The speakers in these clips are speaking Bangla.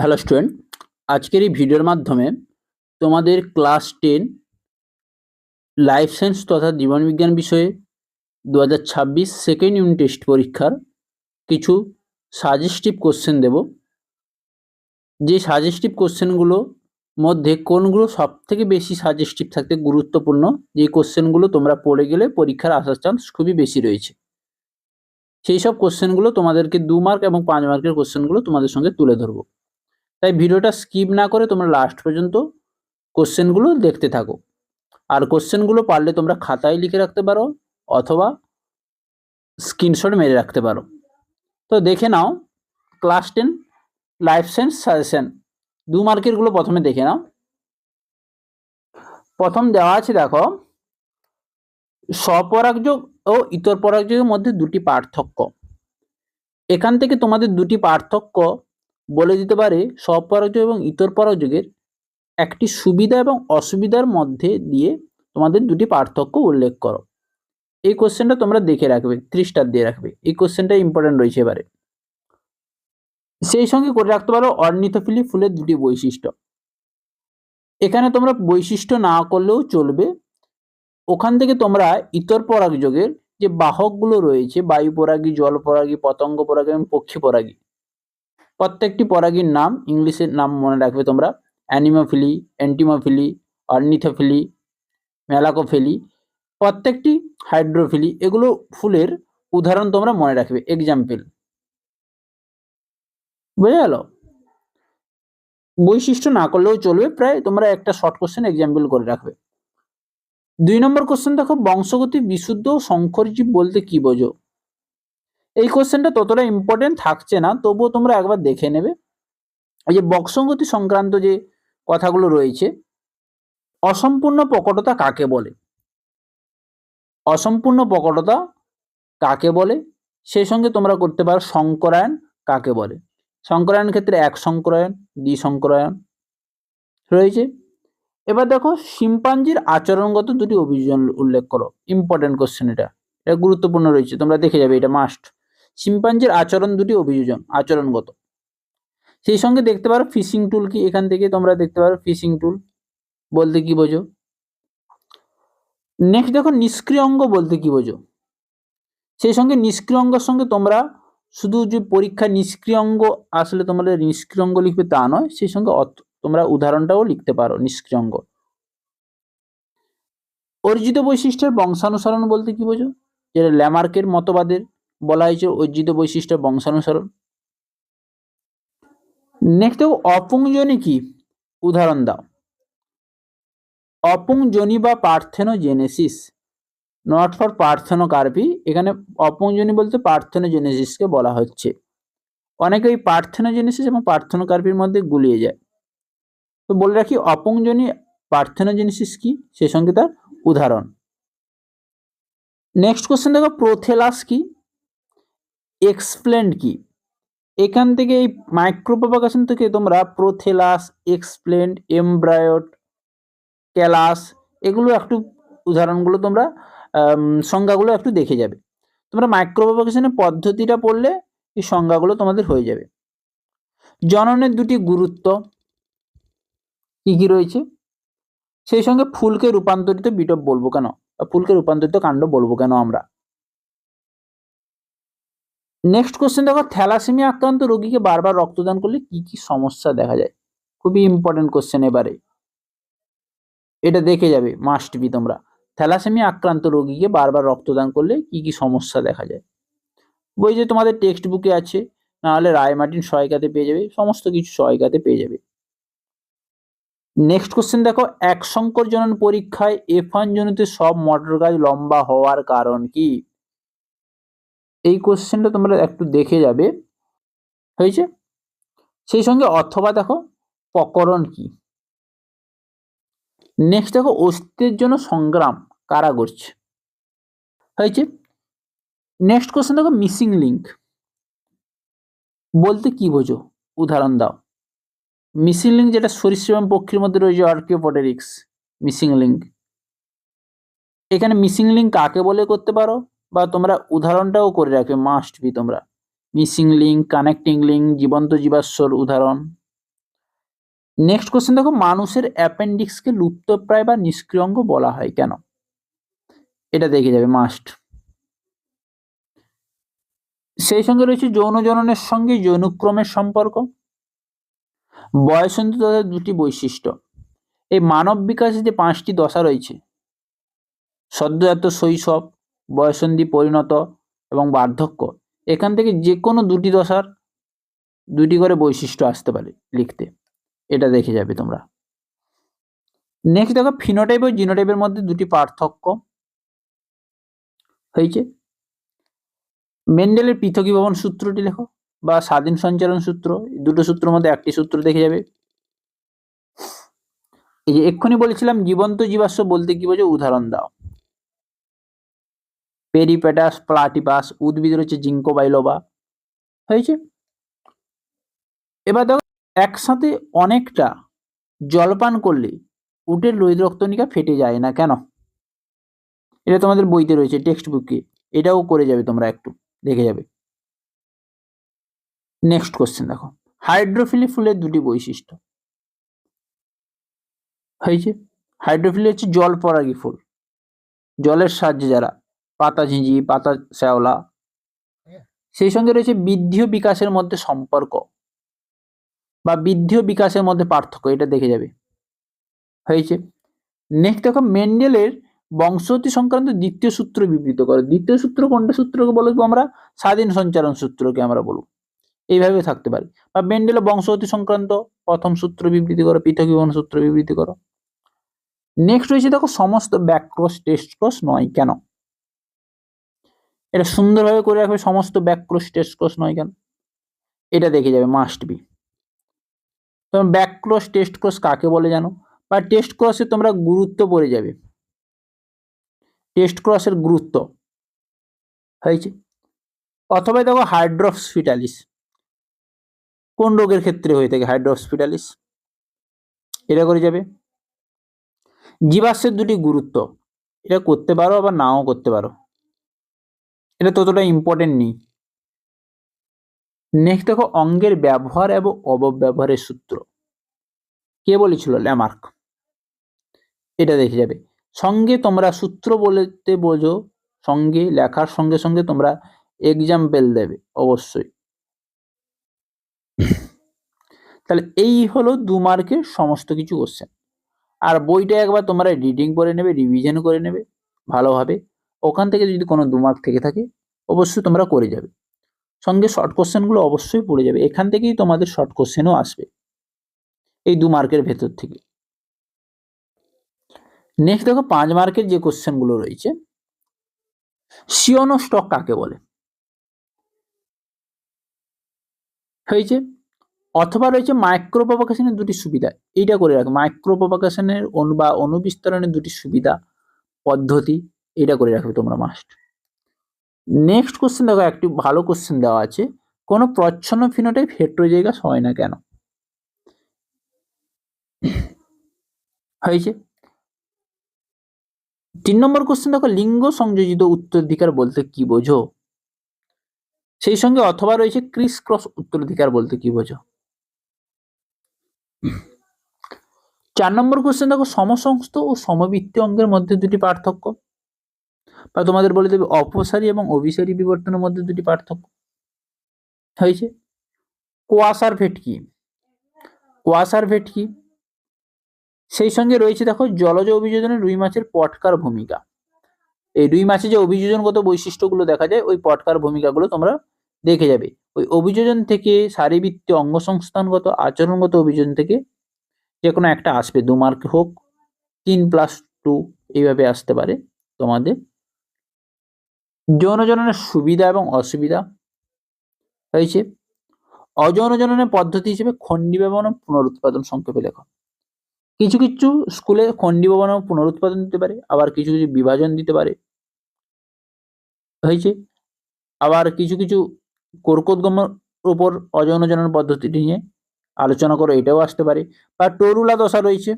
হ্যালো স্টুডেন্ট, আজকের এই ভিডিওর মাধ্যমে তোমাদের ক্লাস 10 লাইফ সায়েন্স তথা জীবনবিজ্ঞান বিষয়ে 2026 সেকেন্ড ইউনিট টেস্ট পরীক্ষার কিছু সাজেস্টিভ কোশ্চেন দেব। যে সাজেস্টিভ কোশ্চেনগুলো মধ্যে কোনগুলো সব থেকে বেশি সাজেস্টিভ থাকতে গুরুত্বপূর্ণ, যে কোশ্চেনগুলো তোমরা পড়ে গেলে পরীক্ষার আসার চান্স খুবই বেশি রয়েছে, সেই সব কোশ্চেনগুলো তোমাদেরকে 2 মার্ক এবং 5 মার্কের কোশ্চেনগুলো তোমাদের সঙ্গে তুলে ধরবো। তাই ভিডিওটা স্কিপ না করে তোমরা লাস্ট পর্যন্ত কোশ্চেনগুলো দেখতে থাকো। আর কোশ্চেনগুলো পারলে তোমরা খাতায় লিখে রাখতে পারো অথবা স্ক্রিনশট মেরে রাখতে পারো। তো দেখে নাও ক্লাস 10 লাইফ সায়েন্স সাজেশন 2 মার্কেরগুলো প্রথমে দেখে নাও। প্রথম দেওয়া আছে, দেখো, স্বপরাগযোগ ও ইতর পরাগযোগের মধ্যে দুটি পার্থক্য। এখান থেকে তোমাদের দুটি পার্থক্য বলে দিতে পারে। স্বপরাগযোগ এবং ইতর পরাগযোগের একটি সুবিধা এবং অসুবিধার মধ্যে দিয়ে তোমাদের দুটি পার্থক্য উল্লেখ করো। এই কোশ্চেনটা তোমরা দেখে রাখবে, 3 স্টার দিয়ে রাখবে। এই কোশ্চেনটা ইম্পর্টেন্ট রয়েছে এবারে। সেই সঙ্গে করে রাখতে পারো অর্নিথোফিলি ফুলের দুটি বৈশিষ্ট্য। এখানে তোমরা বৈশিষ্ট্য না করলেও চলবে। ওখান থেকে তোমরা ইতর পরাগযোগের যে বাহকগুলো রয়েছে, বায়ু পরাগী, জল পরাগী, পতঙ্গ পরাগী এবং পক্ষী পরাগী, প্রত্যেকটি পরাগীর নাম, ইংলিশের নাম মনে রাখবে তোমরা। অ্যানিমোফিলি, অ্যান্টিমোফিলি, অর্নিথোফিলি, মেলাকোফিলি, প্রত্যেকটি হাইড্রোফিলি। এগুলো ফুলের উদাহরণ তোমরা মনে রাখবে, এক্সাম্পল। বুঝে গেল? বৈশিষ্ট্য না করলেও চলবে, প্রায় তোমরা একটা শর্ট কোশ্চেন এক্সাম্পল করে রাখবে। 2 নম্বর কোশ্চেন দেখো, বংশগতি বিশুদ্ধ ও সংকর জীব বলতে কি বোঝো? এই কোশ্চেনটা ততটা ইম্পর্টেন্ট থাকছে না, তবুও তোমরা একবার দেখে নেবে। এই যে বংশগতি সংক্রান্ত যে কথাগুলো রয়েছে, অসম্পূর্ণ প্রকটতা কাকে বলে? অসম্পূর্ণ প্রকটতা কাকে বলে? সেই সঙ্গে তোমরা করতে পারো সংকরায়ন কাকে বলে। সংকরায়ন ক্ষেত্রে এক সংকরায়ন, দ্বিসংকরায়ন রয়েছে। এবার দেখো, শিম্পাঞ্জির আচরণগত দুটি অভিযোজন উল্লেখ করো। ইম্পর্টেন্ট কোশ্চেন, এটা গুরুত্বপূর্ণ রয়েছে, তোমরা দেখে যাবে, এটা মাস্ট। শিম্পাঞ্জির আচরণ দুটি অভিযোজন, আচরণগত। সেই সঙ্গে দেখতে পারো ফিশিং টুল কি। এখান থেকে তোমরা দেখতে পারো ফিশিং টুল বলতে কি বোঝো। নেক্সট দেখো, নিষ্ক্রিয় অঙ্গ বলতে কি বোঝো। সেই সঙ্গে নিষ্ক্রিয় অঙ্গের সঙ্গে তোমরা শুধু যে পরীক্ষায় নিষ্ক্রিয় অঙ্গ আসলে তোমরা নিষ্ক্রিয় অঙ্গ লিখবে তা নয়, সেই সঙ্গে তোমরা উদাহরণটাও লিখতে পারো নিষ্ক্রিয় অঙ্গ। অর্জিত বৈশিষ্ট্যের বংশানুসরণ বলতে কি বোঝো? যেটা ল্যামার্কের মতবাদের বলা হয়েছে অর্জিত বৈশিষ্ট্যের বংশানুসরণ। নেক্সট দেখো, অপুংজনি কি, উদাহরণ দাও। অপুংজনি বা পার্থেনোজেনেসিস, নট ফর পার্থেনোকার্পি। এখানে অপুংজনি বলতে পার্থেনোজেনেসিসকে বলা হচ্ছে। অনেকে ওই পার্থেনোজেনেসিস এবং পার্থেনোকার্পির মধ্যে গুলিয়ে যায়। তো বলে রাখি, অপুংজনি পার্থেনোজেনেসিস কি, সে সঙ্গে তার উদাহরণ। নেক্সট কোশ্চেন দেখো, প্রোথেলাস কি, এক্সপ্লেন্ড কি। এখান থেকে এই মাইক্রোপ্রোপাগেশন থেকে তোমরা প্রোথেলাস, এক্সপ্লেন্ড, এমব্রায়োট, ক্যালাস, এগুলো একটু উদাহরণগুলো তোমরা সংজ্ঞাগুলো একটু দেখে যাবে। তোমরা মাইক্রোপ্রোপাগেশনের পদ্ধতিটা পড়লে এই সংজ্ঞাগুলো তোমাদের হয়ে যাবে। জননের দুটি গুরুত্ব কি কি রয়েছে, সেই সঙ্গে ফুলকে রূপান্তরিত বিটপ বলবো কেন, ফুলকে রূপান্তরিত কাণ্ড বলবো কেন আমরা। নেক্সট কোশ্চেন দেখো, থ্যালাসেমিয়া আক্রান্ত রোগীকে বারবার রক্তদান করলে কি কি সমস্যা দেখা যায়? খুবই ইম্পর্টেন্ট কোশ্চেন। এবারে এটা দেখে যাবে, মাস্ট বি তোমরা। থ্যালাসেমিয়া আক্রান্ত রোগীকে বারবার রক্তদান করলে কি কি সমস্যা দেখা যায়? বই যে তোমাদের টেক্সট বুকে আছে, নাহলে রায় মার্টিন সহায়িকাতে পেয়ে যাবে, সমস্ত কিছু সহায়িকাতে পেয়ে যাবে। নেক্সট কোশ্চেন দেখো, এক সংকর জনন পরীক্ষায় F1 জনিত সব মটর গাছ লম্বা হওয়ার কারণ কি? এই কোশ্চেনটা তোমরা একটু দেখে যাবে, হয়েছে। সেই সঙ্গে অথবা দেখো প্রকরণ কি। নেক্সট দেখো, অস্তিত্বের জন্য সংগ্রাম কারা করছে, হয়েছে। নেক্সট কোশ্চেন দেখো, মিসিং লিঙ্ক বলতে কি বোঝো, উদাহরণ দাও। মিসিং লিঙ্ক যেটা সরীসৃপ এবং পক্ষীর মধ্যে রয়েছে, আর্কিওপটেরিক্স মিসিং লিঙ্ক। এখানে মিসিং লিঙ্ক কাকে বলে করতে পারো, বা তোমরা উদাহরণটাও করে রাখবে, মাস্ট বি তোমরা। মিসিং লিঙ্ক, কানেক্টিং লিঙ্ক, জীবন্ত জীবাশ্মর উদাহরণ, নেক্সট কোশ্চেন দেখো, মানুষের অ্যাপেন্ডিক্সকে লুপ্তপ্রায় বা নিষ্ক্রিয় অঙ্গ বলা হয় কেন? এটা দেখে যাবে মাস্ট। সেই সঙ্গে রয়েছে যৌন জননের সঙ্গে যৌনক্রমের সম্পর্ক, বয়সন্ধি দশার দুটি বৈশিষ্ট্য। এই মানব বিকাশে যে 5টি দশা রয়েছে, সদ্যোজাত শৈশব, বয়সন্ধি, পরিণত এবং বার্ধক্য, এখান থেকে যে কোনো দুটি দশার দুটি করে বৈশিষ্ট্য আসতে পারে লিখতে, এটা দেখে যাবে তোমরা। নেক্সট দেখো, ফিনোটাইপ ও জিনোটাইপের মধ্যে দুটি পার্থক্য হয়েছে। মেন্ডেলের পৃথকীভবন সূত্রটি লেখো, বা স্বাধীন সঞ্চালন সূত্র, দুটো সূত্রের মধ্যে একটি সূত্র দেখে যাবে। এই যে এক্ষুনি বলেছিলাম জীবন্ত জীবাশ্ম বলতে কি বোঝো, উদাহরণ দাও। পেরিপেটাস, প্লাটিপাস, উদ্ভিদ রয়েছে জিঙ্কো বাইলোবা, হয়েছে। এবার দেখো, একসাথে অনেকটা জলপান করলে উটের লোহিত রক্তকণিকা ফেটে যায় না কেন? এটা তোমাদের বইতে রয়েছে, টেক্সট বুকে, এটাও করে যাবে তোমরা, একটু দেখে যাবে। নেক্সট কোশ্চেন দেখো, হাইড্রোফিলি ফুলের দুটি বৈশিষ্ট্য হয়েছে। হাইড্রোফিলি হচ্ছে জল পরাগী ফুল, জলের সাহায্যে যারা, পাতা ঝিঁঝি, পাতা শ্যাওলা। সেই সঙ্গে রয়েছে বৃদ্ধি ও বিকাশের মধ্যে সম্পর্ক, বা বৃদ্ধি ও বিকাশের মধ্যে পার্থক্য, এটা দেখে যাবে, হয়েছে। নেক্সট দেখো, মেন্ডেলের বংশগতি সংক্রান্ত দ্বিতীয় সূত্র বিবৃত করো। দ্বিতীয় সূত্র কোনটা সূত্রকে বলবো আমরা? স্বাধীন সঞ্চালন সূত্রকে আমরা বলবো, এইভাবে থাকতে পারে। বা মেন্ডেলের বংশগতি সংক্রান্ত প্রথম সূত্র বিবৃতি করো, পৃথকীকরণ সূত্র বিবৃতি করো। নেক্সট রয়েছে দেখো, সমস্ত ব্যাকক্রস টেস্ট ক্রস নয় কেন? এটা সুন্দরভাবে করে রাখবে, সমস্ত ব্যাকক্রস টেস্ট ক্রস নয় কেন, এটা দেখে যাবে, মাস্ট বি। তোমরা ব্যাকক্রস টেস্ট ক্রস কাকে বলে জানো? বা টেস্ট ক্রসে তোমরা গুরুত্ব পড়ে যাবে, টেস্ট ক্রসের গুরুত্ব, হয়েছে। অথবা দেখো, হাইড্রোপস ফিটালিস কোন রোগের ক্ষেত্রে হয়ে থাকে? হাইড্রোপস ফিটালিস, এটা করে যাবে। জীবাশ্মের দুটি গুরুত্ব, এটা করতে পারো আবার নাও করতে পারো, এটা ততটা ইম্পর্টেন্ট নেই। নেক্সট দেখো, অঙ্গের ব্যবহার এবং অপব্যবহারের সূত্র কে বলেছিল? ল্যামার্ক, এটা দেখে যাবে। সঙ্গে তোমরা সূত্র বলতে বোঝো, সঙ্গে লেখার সঙ্গে সঙ্গে তোমরা এক্সাম্পল দেবে অবশ্যই। তাহলে এই হলো 2 মার্কের সমস্ত কিছু কোশ্চেন। আর বইটা একবার তোমরা রিডিং করে নেবে, রিভিশন করে নেবে ভালোভাবে। ওখান থেকে যদি কোনো 2 মার্ক থেকে থাকে অবশ্যই তোমরা করে যাবে। সঙ্গে শর্ট কোশ্চেনগুলো অবশ্যই পড়ে যাবে, এখান থেকেই তোমাদের শর্ট কোশ্চেনও আসবে, এই 2 মার্কের ভেতর থেকে। নেক্সট দেখো, 5 মার্কের যে কোশ্চেনগুলো রয়েছে, সিওনো স্টক কাকে বলে? হয়েছে। অথবা রয়েছে মাইক্রো প্রপাগেশনের দুটি সুবিধা, এইটা করে রাখো, মাইক্রো প্রপাগেশনের বা অনুবিস্তরণের দুটি সুবিধা পদ্ধতি, এটা করে রাখবে তোমরা মাস্ট। নেক্সট কোশ্চেন দেখো, একটি ভালো কোশ্চেন দেওয়া আছে, কোনো প্রচ্ছন্ন ফিনোটাইপ হেটেরোজাইগাস হয় না কেন? হয়েছে। 3 নম্বর কোশ্চেন দেখো, লিঙ্গ সংযোজিত উত্তরাধিকার বলতে কি বোঝো? সেই সঙ্গে অথবা রয়েছে ক্রিস ক্রস উত্তরাধিকার বলতে কি বোঝো? 4 নম্বর কোশ্চেন দেখো, সমসংস্থ ও সমবৃত্তি অঙ্গের মধ্যে দুটি পার্থক্য, বা তোমাদের বলে দেবে অপসারী এবং অভিসারী বিবর্তনের মধ্যে দুটি পার্থক্য, হয়েছে। কোয়াসার ভেট কি? কোয়াসার ভেট কি? সেই সঙ্গে রয়েছে দেখো, জলজ অভিযোজনে রুই মাছের পটকার ভূমিকা। এই রুই মাছে যে অভিযোজনগত বৈশিষ্ট্যগুলো দেখা যায়, ওই পটকার ভূমিকাগুলো তোমরা দেখে যাবে। ওই অভিযোজন থেকে শারীরবৃত্তীয় অঙ্গসংস্থানগত আচরণগত অভিযোজন থেকে যে কোনো একটা আসবে, 2 মার্ক হোক, 3+2 এইভাবে আসতে পারে তোমাদের। যৌন জননের সুবিধা এবং অসুবিধা, হয়েছে। অযৌন জননের পদ্ধতি হিসেবে খণ্ডীভবন ও পুনরুৎপাদন সংক্ষেপে লেখো। কিছু কিছু স্কুলে খণ্ডীভবন ও পুনরুৎপাদন দিতে পারে, আবার কিছু কিছু বিভাজন দিতে পারে, হয়েছে। আবার কিছু কিছু কর্কটগমের উপর অযৌন জনন পদ্ধতিটি নিয়ে আলোচনা করো, এটাও আসতে পারে। বা টরুলা দশা রয়েছে,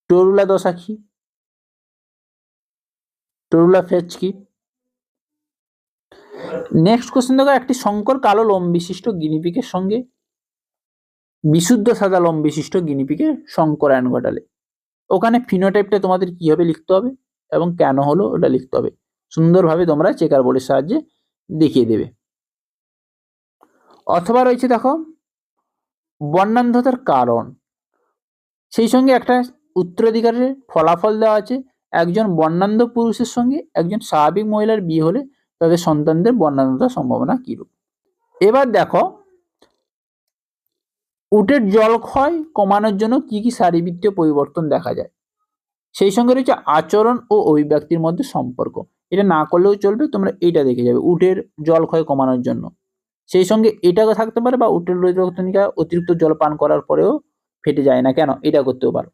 টরুলা দশা কি? টরুলা ফেজ কি? নেক্সট কোশ্চেন দেখো, একটি শঙ্কর কালো লোম বিশিষ্ট গিনিপিগের সঙ্গে বিশুদ্ধ সাদা লোম বিশিষ্ট গিনিপিগের সংকরায়ন ঘটালে। ওখানে ফিনোটাইপটা তোমাদের কিভাবে লিখতে হবে এবং কেন হলো ওটা লিখতে হবে, সুন্দরভাবে তোমরা চেকার বোর্ডের সাহায্যে দেখিয়ে দেবে। অথবা রয়েছে দেখো বর্ণান্ধতার কারণ, সেই সঙ্গে একটা উত্তরাধিকারের ফলাফল দেওয়া আছে। একজন বর্ণান্ধ পুরুষের সঙ্গে একজন স্বাভাবিক মহিলার বিয়ে হলে তাদের সন্তানদের বর্ণান্ধতার সম্ভাবনা কিরূপ। এবার দেখো উটের জলক্ষয় কমানোর জন্য কি কি শারীরবৃত্তীয় পরিবর্তন দেখা যায়, সেই সঙ্গে রয়েছে আচরণ ও অভিব্যক্তির মধ্যে সম্পর্ক। এটা না করলেও চলবে, তোমরা এটা দেখে যাবে উটের জলক্ষয় কমানোর জন্য। সেই সঙ্গে এটাও থাকতে পারে বা উটের রক্তকণিকা অতিরিক্ত জল পান করার পরেও ফেটে যায় না কেন, এটা করতেও পারো।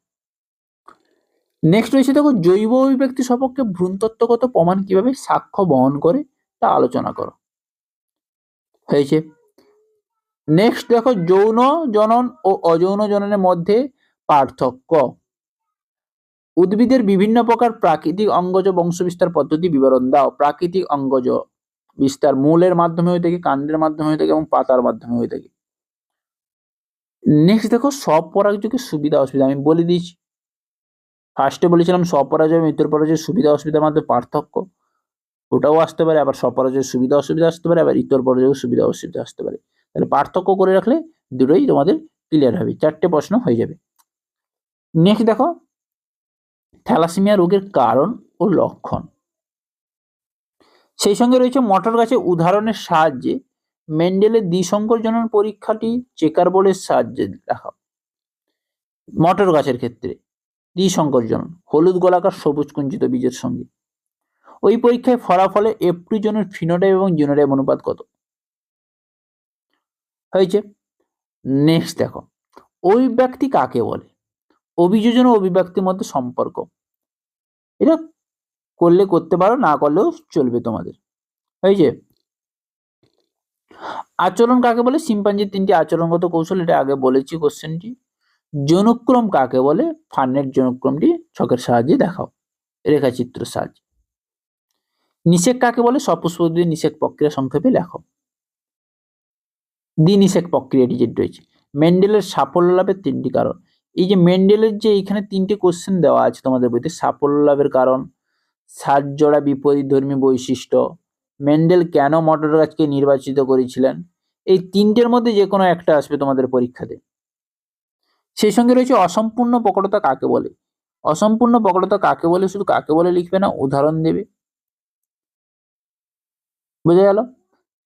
নেক্সট রয়েছে দেখো জৈব অভিব্যক্তি সপক্ষে ভ্রূণতত্ত্বগত প্রমাণ কিভাবে সাক্ষ্য বহন করে তা আলোচনা করো। হয়েছে। নেক্সট দেখো যৌন জনন ও অযৌন জননের মধ্যে পার্থক্য। উদ্ভিদের বিভিন্ন প্রকার প্রাকৃতিক অঙ্গজ বংশবিস্তার পদ্ধতি বিবরণ দাও। প্রাকৃতিক অঙ্গজ বিস্তার মূলের মাধ্যমে হয়ে থাকে, কাণ্ডের মাধ্যমে হয়ে থাকে এবং পাতার মাধ্যমে হয়ে থাকে। নেক্সট দেখো স্বপরাগযোগের সুবিধা অসুবিধা আমি বলে দিয়েছি। ফার্স্টে বলেছিলাম স্বপরাজয় এবং ইতরপরাজয়ের সুবিধা অসুবিধার মধ্যে পার্থক্য, ওটাও আসতে পারে। আবার স্বপরাজয়ের সুবিধা অসুবিধা আসতে পারে, আবার ইতরপরাজয়ের সুবিধা অসুবিধা আসতে পারে। তাহলে পার্থক্য করে রাখলে দুটোই তোমাদের ক্লিয়ার হবে, 4টে প্রশ্ন হয়ে যাবে। নেক্সট দেখো থ্যালাসেমিয়া রোগের কারণ ও লক্ষণ, সেই সঙ্গে রয়েছে মটর গাছের উদাহরণের সাহায্যে মেন্ডেলের দ্বিসংকর জনন পরীক্ষাটি চেকার বোর্ডের সাহায্যে দেখাও। মটর গাছের ক্ষেত্রে দ্বিসংকর জনন হলুদ গোলাকার সবুজ কুঞ্চিত বীজের সঙ্গে। ওই পরীক্ষায় ফলাফলে F2 জনের ফিনোটাইপ এবং জিনোটাইপ অনুপাত কত হয়েছে। নেক্সট দেখো অভিব্যক্তি কাকে বলে, অভিযোজন ও অভিব্যক্তির মধ্যে সম্পর্ক। এটা করলে করতে পারো, না করলেও চলবে তোমাদের। হয়েছে। আচরণ কাকে বলে, শিম্পাঞ্জির 3টি আচরণগত কৌশল, এটা আগে বলেছি কোশ্চেনটি। জনুক্রম কাকে বলে, ফার্নের জনুক্রমটি ছকের সাহায্যে দেখাও রেখাচিত্রের সাহায্যে। নিষেক কাকে বলে, সপুষ্পক নিষেক প্রক্রিয়া সংক্ষেপে লেখো। দ্বিনিষেক প্রক্রিয়াটি যেটি রয়েছে। মেন্ডেলের সাফল্য লাভের 3টি কারণ। এই যে মেন্ডেলের যে এখানে 3টে কোশ্চেন দেওয়া আছে তোমাদের বইতে, সাফল্য লাভের কারণ, সাতজোড়া বিপরীতধর্মী বৈশিষ্ট্য, মেন্ডেল কেন মটর গাছকে নির্বাচিত করেছিলেন, এই 3টের মধ্যে যে কোনো একটা আসবে তোমাদের পরীক্ষাতে। সেই সঙ্গে রয়েছে অসম্পূর্ণ প্রকটতা কাকে বলে। অসম্পূর্ণ প্রকটতা কাকে বলে শুধু কাকে বলে লিখবে না, উদাহরণ দেবে। বোঝা গেল।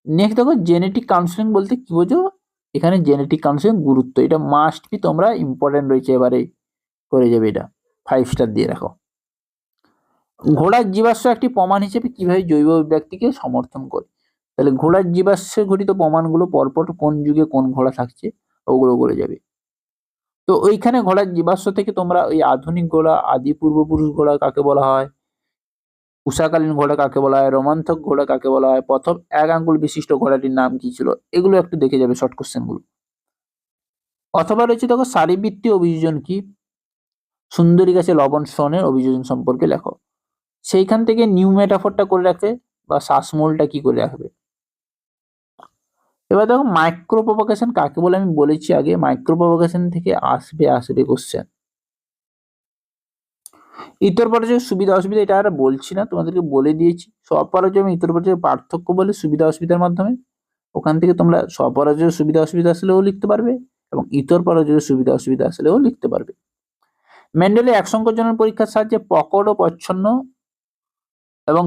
নেক্সট দেখো জেনেটিক কাউন্সিলিং বলতে কি বোঝো, এখানে জেনেটিক কাউন্সিলিং গুরুত্ব, এটা মাস্ট বি তোমরা ইম্পর্টেন্ট রয়েছে, এবারে করে যাবে, এটা 5 স্টার দিয়ে রাখো। ঘোড়ার জীবাশ্ম একটি প্রমাণ হিসেবে কিভাবে জৈব অভিব্যক্তিকে সমর্থন করে। তাহলে ঘোড়ার জীবাশ্মে ঘটিত প্রমাণগুলো পরপর কোন যুগে কোন ঘোড়া থাকছে ওগুলো করে যাবে। তো ওইখানে ঘোড়ার জীবাশ্ম থেকে তোমরা ওই আধুনিক ঘোড়া, আদি পূর্বপুরুষ ঘোড়া কাকে বলা হয়, উষাকালীন ঘোড়া কাকে বলা হয়, রোমান্থক ঘোড়া কাকে বলা হয়, প্রথম 1 আঙ্গুল বিশিষ্ট ঘোড়াটির নাম কি ছিল, এগুলো একটু দেখে যাবে শর্ট কোশ্চেন গুলো। অথবা রয়েছে দেখো শারীরবৃত্তীয় অভিযোজন কি, সুন্দরী গাছে লবণ স্তনের অভিযোজন সম্পর্কে লেখো। সেইখান থেকে নিউ মেটাফরটা করে রাখবে বা শ্বাসমূলটা কি করে রাখবে। এবার দেখো মাইক্রো প্রভোকেশন কাকে বলে আমি বলেছি আগে, মাইক্রো প্রভোকেশন থেকে আসবে কোশ্চেন। ইতর পরাজয়ের সুবিধা অসুবিধা এটা আর বলছি না, তোমাদেরকে বলে দিয়েছি। স্বপরাজয় এবং ইতর পরাজয়ের পার্থক্য বলে সুবিধা অসুবিধার মাধ্যমে, ওখান থেকে তোমরা স্বপরাজয়ের সুবিধা অসুবিধা আসলেও লিখতে পারবে এবং ইতর পরাজয়ের সুবিধা অসুবিধা আসলেও লিখতে পারবে। মেন্ডেলের একসংকর জনন পরীক্ষার সাহায্যে প্রকট ও প্রচ্ছন্ন এবং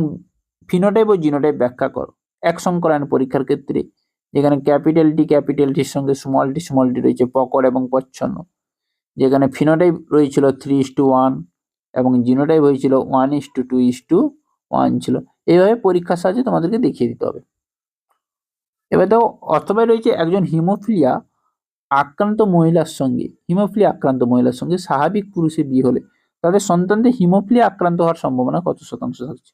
ফিনোটাইপ ও জিনোটাইপ ব্যাখ্যা করো। একসংকরায়ন পরীক্ষার ক্ষেত্রে যেখানে ক্যাপিটাল টির সঙ্গে স্মল টি রয়েছে প্রকট এবং প্রচ্ছন্ন, যেখানে ফিনোটাইপ রয়েছিল 3:1 এবং জিনোটাইপ হয়েছিল 1:2:1 ছিল। এইভাবে পরীক্ষার সাহায্যে তোমাদেরকে দেখিয়ে দিতে হবে। এবার দেখো অথবা রয়েছে একজন হিমোফিলিয়া আক্রান্ত মহিলার সঙ্গে স্বাভাবিক পুরুষের বিয়ে হলে তাদের সন্তানদের হিমোফিলিয়া আক্রান্ত হওয়ার সম্ভাবনা কত শতাংশ থাকছে।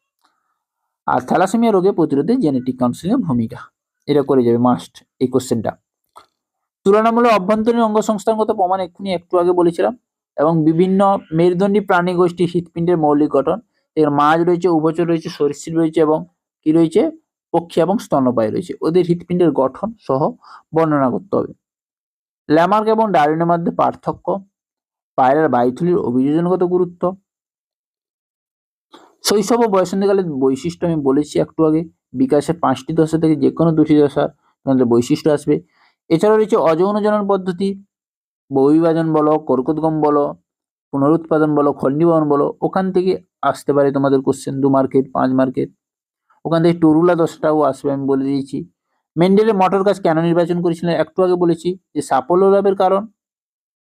আর থ্যালাসেমিয়া রোগে প্রতিরোধে জেনেটিক কাউন্সিলিং এর ভূমিকা, এটা করে যাবে মাস্ট এই কোশ্চেনটা। তুলনামূলক অভ্যন্তরীণ অঙ্গ সংস্থানগত প্রমাণ এক্ষুনি একটু আগে বলেছিলাম, এবং বিভিন্ন মেরুদণ্ডী প্রাণী গোষ্ঠী হৃৎপিণ্ডের মৌলিক গঠন, এর মাছ রয়েছে, উভচর রয়েছে, সরীসৃপ রয়েছে এবং কি রয়েছে পক্ষী এবং স্তন্যপায়ী রয়েছে, ওদের হৃৎপিণ্ডের গঠন সহ বর্ণনা করতে হবে। ল্যামার্ক এবং ডারউইনের মধ্যে পার্থক্য, পায়রার বায়ুথলির অভিযোজনগত গুরুত্ব, শৈশব ও বয়সন্ধিকালের বৈশিষ্ট্য আমি বলেছি একটু আগে। বিকাশের 5টি দশা থেকে যে কোনো 2টি দশা তোমাদের বৈশিষ্ট্য আসবে। এছাড়াও রয়েছে অযৌন জনন পদ্ধতি, বহুবিভাজন বলো, কর্কটগম বলো, পুনরুৎপাদন বলো, খণ্ডীবহন বলো, ওখান থেকে আসতে পারে তোমাদের কোশ্চেন 2 মার্কের, 5 মার্কের। ওখান থেকে টুরুলা দশাটাও আসবে, আমি বলে দিয়েছি। মেন্ডেলের মটর গাছ কেন নির্বাচন করেছিলেন একটু আগে বলেছি যে সাফল্য লাভের কারণ।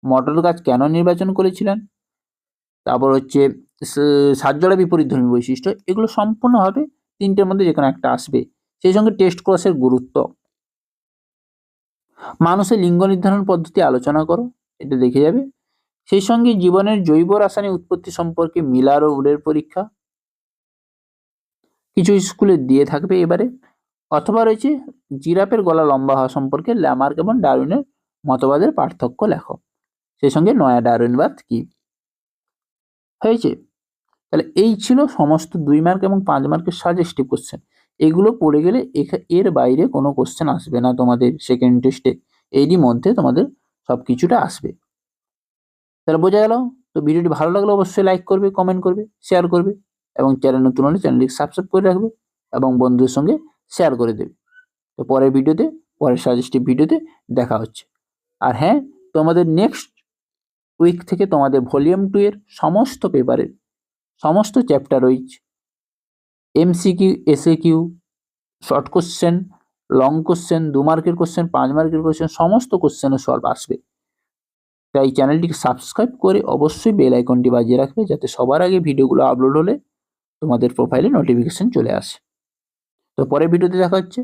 মটর গাছ কেন নির্বাচন করেছিলেন, তারপর হচ্ছে সাতজোড়া বিপরীতধর্মী বৈশিষ্ট্য, এগুলো সম্পূর্ণভাবে 3টের মধ্যে যে কোনো একটা আসবে। সেই সঙ্গে টেস্ট ক্রসের গুরুত্ব, মানুষের লিঙ্গ নির্ধারণ পদ্ধতি আলোচনা করো, এটা দেখে যাবে। সেই সঙ্গে জীবনের জৈব রাসায়নিক উৎপত্তি সম্পর্কে মিলার ও উডের পরীক্ষা কিছু স্কুলে দিয়ে থাকবে এবারে। অথবা রয়েছে জিরাফের গলা লম্বা হওয়া সম্পর্কে ল্যামার্ক এবং ডারউইনের মতবাদের পার্থক্য লেখো। সেই সঙ্গে নয়া ডারউইনবাদ কি হয়েছে। তাহলে এই ছিল সমস্ত 2 মার্ক এবং 5 মার্কের সাজেস্টিভ কোশ্চেন। এগুলো পড়ে গেলে এর বাইরে কোনো কোশ্চেন আসবে না তোমাদের সেকেন্ড টেস্টে, এরই মধ্যে তোমাদের সব কিছুটা আসবে। তাহলে বোঝা গেল। তো ভিডিওটি ভালো লাগলে অবশ্যই লাইক করবে, কমেন্ট করবে, শেয়ার করবে এবং চ্যানেল নতুন হলে চ্যানেলটিকে সাবস্ক্রাইব করে রাখবে এবং বন্ধুদের সঙ্গে শেয়ার করে দেবে। তো পরের ভিডিওতে, পরের সাজেস্টিভ ভিডিওতে দেখা হচ্ছে। আর হ্যাঁ, তোমাদের নেক্সট উইক থেকে তোমাদের ভলিউম 2 এর সমস্ত পেপারের সমস্ত chapter wise MCQ, SAQ, short question, long question, 2 মার্কের কোশ্চেন, 5 মার্কের কোশ্চেন, সমস্ত কোশ্চেনের সলভ আসবে। তাই চ্যানেলটিকে সাবস্ক্রাইব করে অবশ্যই বেল আইকনটি বাজিয়ে রাখবে, যাতে সবার আগে ভিডিওগুলো আপলোড হলে তোমাদের প্রোফাইলে নোটিফিকেশন চলে আসে। তো পরের ভিডিওতে দেখা হচ্ছে।